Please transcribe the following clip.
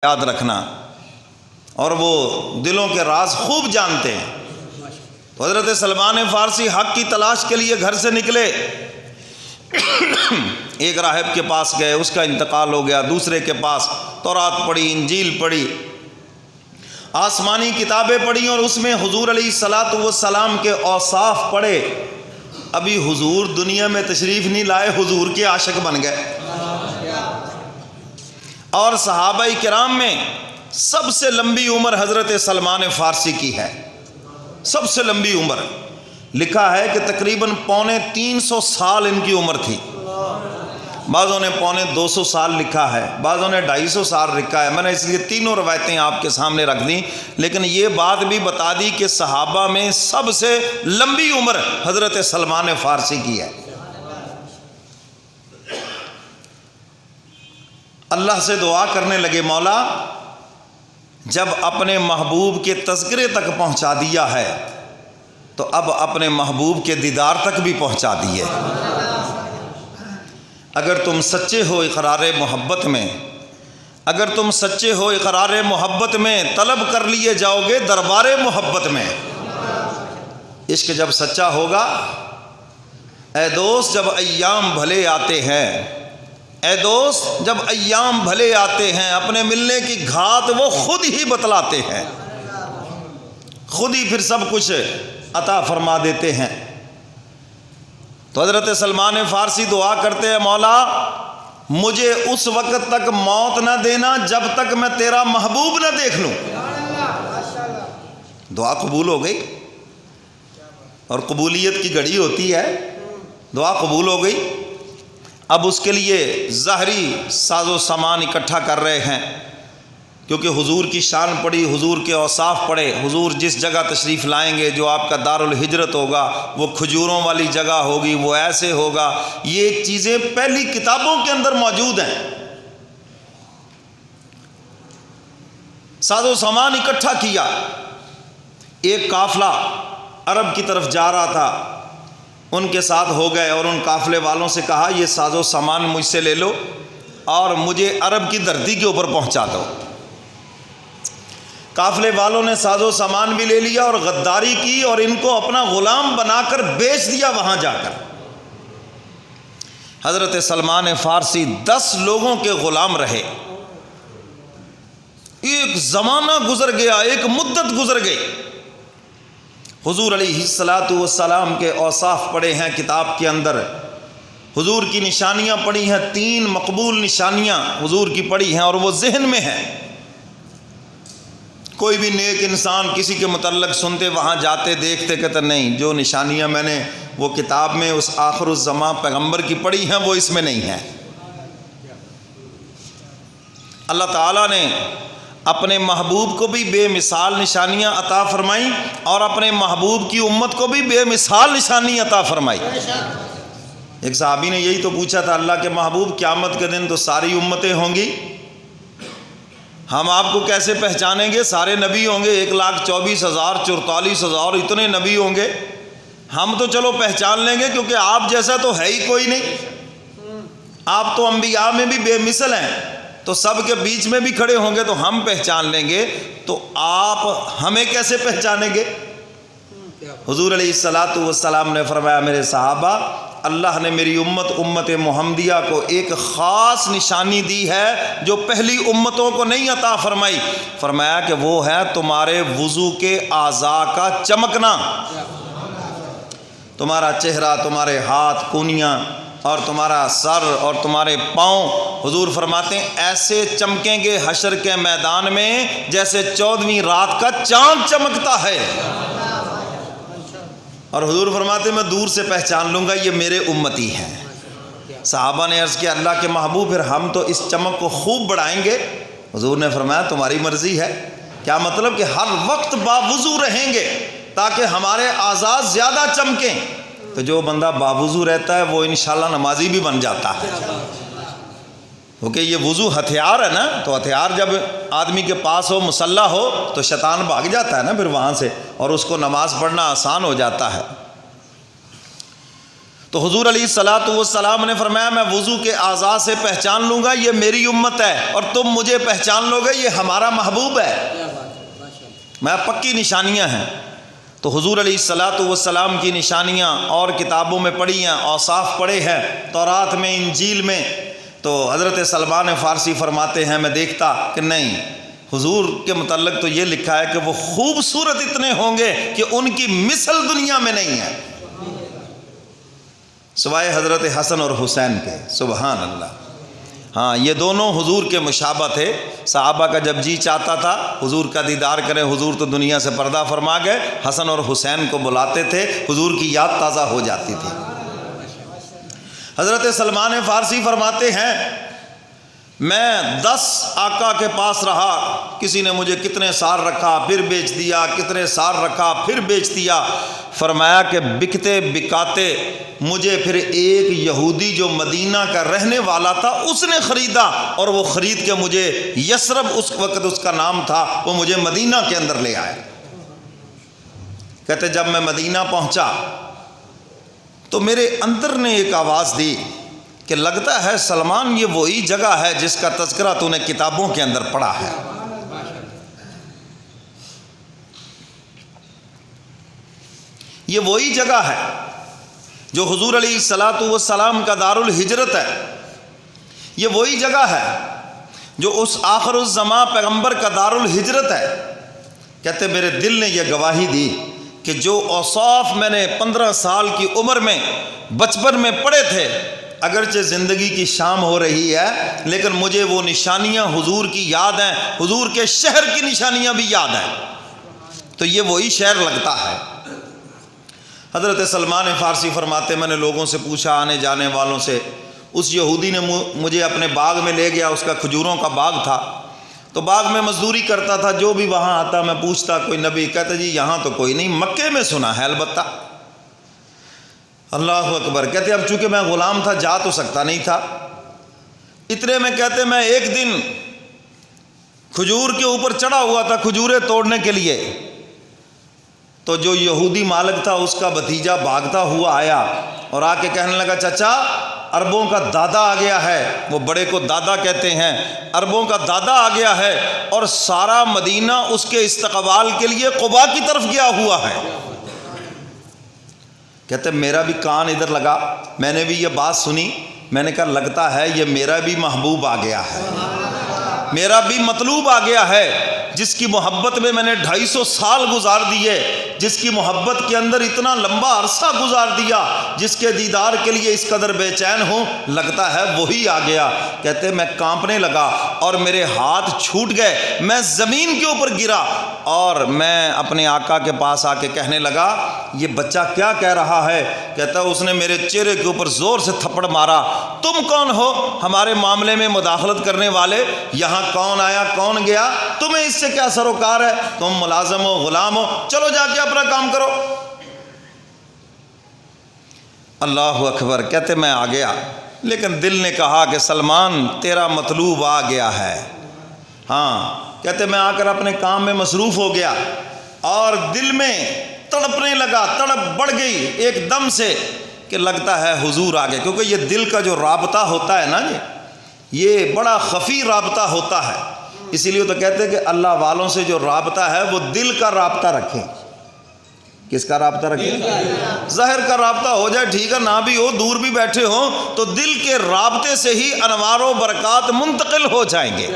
یاد رکھنا، اور وہ دلوں کے راز خوب جانتے ہیں۔ تو حضرت سلمان فارسی حق کی تلاش کے لیے گھر سے نکلے، ایک راہب کے پاس گئے، اس کا انتقال ہو گیا، دوسرے کے پاس تورات پڑھی، انجیل پڑھی، آسمانی کتابیں پڑھی، اور اس میں حضور علیہ الصلاۃ والسلام کے اوصاف پڑھے۔ ابھی حضور دنیا میں تشریف نہیں لائے، حضور کے عاشق بن گئے۔ اور صحابہ کرام میں سب سے لمبی عمر حضرت سلمان فارسی کی ہے، سب سے لمبی عمر۔ لکھا ہے کہ تقریباً 350 سال ان کی عمر تھی، بعضوں نے 250 سال لکھا ہے، بعضوں نے 250 سال لکھا ہے۔ میں نے اس لیے تینوں روایتیں آپ کے سامنے رکھ دیں، لیکن یہ بات بھی بتا دی کہ صحابہ میں سب سے لمبی عمر حضرت سلمان فارسی کی ہے۔ اللہ سے دعا کرنے لگے، مولا جب اپنے محبوب کے تذکرے تک پہنچا دیا ہے تو اب اپنے محبوب کے دیدار تک بھی پہنچا دیے۔ اگر تم سچے ہو اقرار محبت میں، اگر تم سچے ہو اقرار محبت میں، طلب کر لیے جاؤ گے دربار محبت میں۔ عشق جب سچا ہوگا، اے دوست جب ایام بھلے آتے ہیں، اے دوست جب ایام بھلے آتے ہیں، اپنے ملنے کی گھات وہ خود ہی بتلاتے ہیں، خود ہی پھر سب کچھ عطا فرما دیتے ہیں۔ تو حضرت سلمان فارسی دعا کرتے ہیں، مولا مجھے اس وقت تک موت نہ دینا جب تک میں تیرا محبوب نہ دیکھ لوں۔ دعا قبول ہو گئی، اور قبولیت کی گھڑی ہوتی ہے، دعا قبول ہو گئی۔ اب اس کے لیے ظاہری ساز و سامان اکٹھا کر رہے ہیں، کیونکہ حضور کی شان پڑھی، حضور کے اوصاف پڑھے۔ حضور جس جگہ تشریف لائیں گے، جو آپ کا دار الہجرت ہوگا، وہ کھجوروں والی جگہ ہوگی، وہ ایسے ہوگا، یہ چیزیں پہلی کتابوں کے اندر موجود ہیں۔ ساز و سامان اکٹھا کیا، ایک قافلہ عرب کی طرف جا رہا تھا، ان کے ساتھ ہو گئے اور ان قافلے والوں سے کہا یہ ساز و سامان مجھ سے لے لو اور مجھے عرب کی دھرتی کے اوپر پہنچا دو۔ قافلے والوں نے ساز و سامان بھی لے لیا اور غداری کی، اور ان کو اپنا غلام بنا کر بیچ دیا وہاں جا کر۔ حضرت سلمان فارسی 10 لوگوں کے غلام رہے۔ ایک زمانہ گزر گیا، ایک مدت گزر گئی۔ حضور علیہ الصلاۃ والسلام کے اوصاف پڑھے ہیں کتاب کے اندر، حضور کی نشانیاں پڑھی ہیں، 3 مقبول نشانیاں حضور کی پڑھی ہیں، اور وہ ذہن میں ہیں۔ کوئی بھی نیک انسان کسی کے متعلق سنتے، وہاں جاتے دیکھتے، کہتے نہیں، جو نشانیاں میں نے وہ کتاب میں اس آخر الزمان پیغمبر کی پڑھی ہیں وہ اس میں نہیں ہیں۔ اللہ تعالیٰ نے اپنے محبوب کو بھی بے مثال نشانیاں عطا فرمائیں، اور اپنے محبوب کی امت کو بھی بے مثال نشانی عطا فرمائی۔ ایک صحابی نے یہی تو پوچھا تھا، اللہ کے محبوب قیامت کے دن تو ساری امتیں ہوں گی، ہم آپ کو کیسے پہچانیں گے؟ سارے نبی ہوں گے، 1,24,000 44,000 اتنے نبی ہوں گے، ہم تو چلو پہچان لیں گے کیونکہ آپ جیسا تو ہے ہی کوئی نہیں، آپ تو انبیاء میں بھی بے مثل ہیں، تو سب کے بیچ میں بھی کھڑے ہوں گے تو ہم پہچان لیں گے، تو آپ ہمیں کیسے پہچانیں گے؟ حضور علیہ الصلاۃ والسلام نے فرمایا، میرے صحابہ، اللہ نے میری امت محمدیہ کو ایک خاص نشانی دی ہے جو پہلی امتوں کو نہیں عطا فرمائی۔ فرمایا کہ وہ ہے تمہارے وضو کے اعضاء کا چمکنا، تمہارا چہرہ، تمہارے ہاتھ، کونیاں، اور تمہارا سر اور تمہارے پاؤں، حضور فرماتے ہیں ایسے چمکیں گے حشر کے میدان میں جیسے 14ویں رات کا چاند چمکتا ہے۔ اور حضور فرماتے ہیں میں دور سے پہچان لوں گا یہ میرے امتی ہیں۔ صحابہ نے عرض کیا، اللہ کے محبوب پھر ہم تو اس چمک کو خوب بڑھائیں گے۔ حضور نے فرمایا تمہاری مرضی ہے۔ کیا مطلب؟ کہ ہر وقت باوضو رہیں گے تاکہ ہمارے اعضاء زیادہ چمکیں۔ تو جو بندہ باوضو رہتا ہے وہ انشاءاللہ نمازی بھی بن جاتا ہے، کیونکہ یہ وضو ہتھیار ہے نا، تو ہتھیار جب آدمی کے پاس ہو، مسلح ہو، تو شیطان بھاگ جاتا ہے نا پھر وہاں سے، اور اس کو نماز پڑھنا آسان ہو جاتا ہے۔ تو حضور علیہ الصلوۃ والسلام نے فرمایا میں وضو کے اعضاء سے پہچان لوں گا یہ میری امت ہے، اور تم مجھے پہچان لو گے یہ ہمارا محبوب ہے۔ میں پکی نشانیاں ہیں۔ تو حضور علیہ الصلوۃ والسلام کی نشانیاں اور کتابوں میں پڑھی ہیں، اوصاف پڑھے ہیں، تورات میں، انجیل میں۔ تو حضرت سلمان فارسی فرماتے ہیں میں دیکھتا کہ نہیں، حضور کے متعلق تو یہ لکھا ہے کہ وہ خوبصورت اتنے ہوں گے کہ ان کی مثل دنیا میں نہیں ہے سوائے حضرت حسن اور حسین کے۔ سبحان اللہ۔ ہاں، یہ دونوں حضور کے مشابہ تھے۔ صحابہ کا جب جی چاہتا تھا حضور کا دیدار کریں، حضور تو دنیا سے پردہ فرما گئے، حسن اور حسین کو بلاتے تھے، حضور کی یاد تازہ ہو جاتی تھی۔ حضرت سلمان فارسی فرماتے ہیں میں 10 آقا کے پاس رہا، کسی نے مجھے کتنے سال رکھا پھر بیچ دیا، کتنے سال رکھا پھر بیچ دیا۔ فرمایا کہ بکتے بکاتے مجھے پھر ایک یہودی جو مدینہ کا رہنے والا تھا اس نے خریدا، اور وہ خرید کے مجھے یثرب اس وقت اس کا نام تھا، وہ مجھے مدینہ کے اندر لے آیا۔ کہتے جب میں مدینہ پہنچا تو میرے اندر نے ایک آواز دی کہ لگتا ہے سلمان یہ وہی جگہ ہے جس کا تذکرہ تو نے کتابوں کے اندر پڑھا ہے۔ یہ وہی جگہ ہے جو حضور علیہ الصلوۃ والسلام کا دار الہجرت ہے، یہ وہی جگہ ہے جو اس آخر الزماں پیغمبر کا دار الہجرت ہے۔ کہتے میرے دل نے یہ گواہی دی کہ جو اوصاف میں نے 15 سال کی عمر میں بچپن میں پڑھے تھے، اگرچہ زندگی کی شام ہو رہی ہے لیکن مجھے وہ نشانیاں حضور کی یاد ہیں، حضور کے شہر کی نشانیاں بھی یاد ہیں، تو یہ وہی شہر لگتا ہے۔ حضرت سلمان فارسی فرماتے میں نے لوگوں سے پوچھا، آنے جانے والوں سے، اس یہودی نے مجھے اپنے باغ میں لے گیا، اس کا کھجوروں کا باغ تھا، تو باغ میں مزدوری کرتا تھا، جو بھی وہاں آتا میں پوچھتا کوئی نبی، کہتا جی یہاں تو کوئی نہیں، مکے میں سنا ہے البتہ۔ اللہ اکبر۔ کہتے اب چونکہ میں غلام تھا جا تو سکتا نہیں تھا، اتنے میں کہتے میں ایک دن کھجور کے اوپر چڑھا ہوا تھا کھجوریں توڑنے کے لیے، تو جو یہودی مالک تھا اس کا بھتیجا بھاگتا ہوا آیا اور آ کے کہنے لگا چچا عربوں کا دادا آ گیا ہے، وہ بڑے کو دادا کہتے ہیں، عربوں کا دادا آ گیا ہے اور سارا مدینہ اس کے استقبال کے لیے قباء کی طرف گیا ہوا ہے۔ کہتے میرا بھی کان ادھر لگا، میں نے بھی یہ بات سنی، میں نے کہا لگتا ہے یہ میرا بھی محبوب آ گیا ہے، میرا بھی مطلوب آ گیا ہے، جس کی محبت میں نے 250 سال گزار دیے، جس کی محبت کے اندر اتنا لمبا عرصہ گزار دیا، جس کے دیدار کے لیے اس قدر بے چین ہوں، لگتا ہے وہی آ گیا۔ کہتے میں کانپنے لگا اور میرے ہاتھ چھوٹ گئے، میں زمین کے اوپر گرا اور میں اپنے آقا کے پاس آ کے کہنے لگا یہ بچہ کیا کہہ رہا ہے؟ کہتا اس نے میرے چہرے کے اوپر زور سے تھپڑ مارا، تم کون ہو ہمارے معاملے میں مداخلت کرنے والے؟ یہاں کون آیا کون گیا، تمہیں اس سے کیا سروکار ہے؟ تم ملازم ہو غلام ہو، چلو جا کے اپنا کام کرو۔ اللہ اکبر۔ کہتے میں آ گیا لیکن دل نے کہا کہ سلمان تیرا مطلوب آ گیا ہے۔ ہاں، کہتے میں آ کر اپنے کام میں مصروف ہو گیا اور دل میں تڑپنے لگا، تڑپ بڑھ گئی ایک دم سے کہ لگتا ہے حضور آ گئے، کیونکہ یہ دل کا جو رابطہ ہوتا ہے نا یہ بڑا خفی رابطہ ہوتا ہے، اسی لیے تو کہتے ہیں کہ اللہ والوں سے جو رابطہ ہے وہ دل کا رابطہ رکھیں۔ کس کا رابطہ رکھیں؟ ظاہر کا رابطہ ہو جائے ٹھیک ہے، نہ بھی ہو، دور بھی بیٹھے ہوں تو دل کے رابطے سے ہی انوار و برکات منتقل ہو جائیں گے۔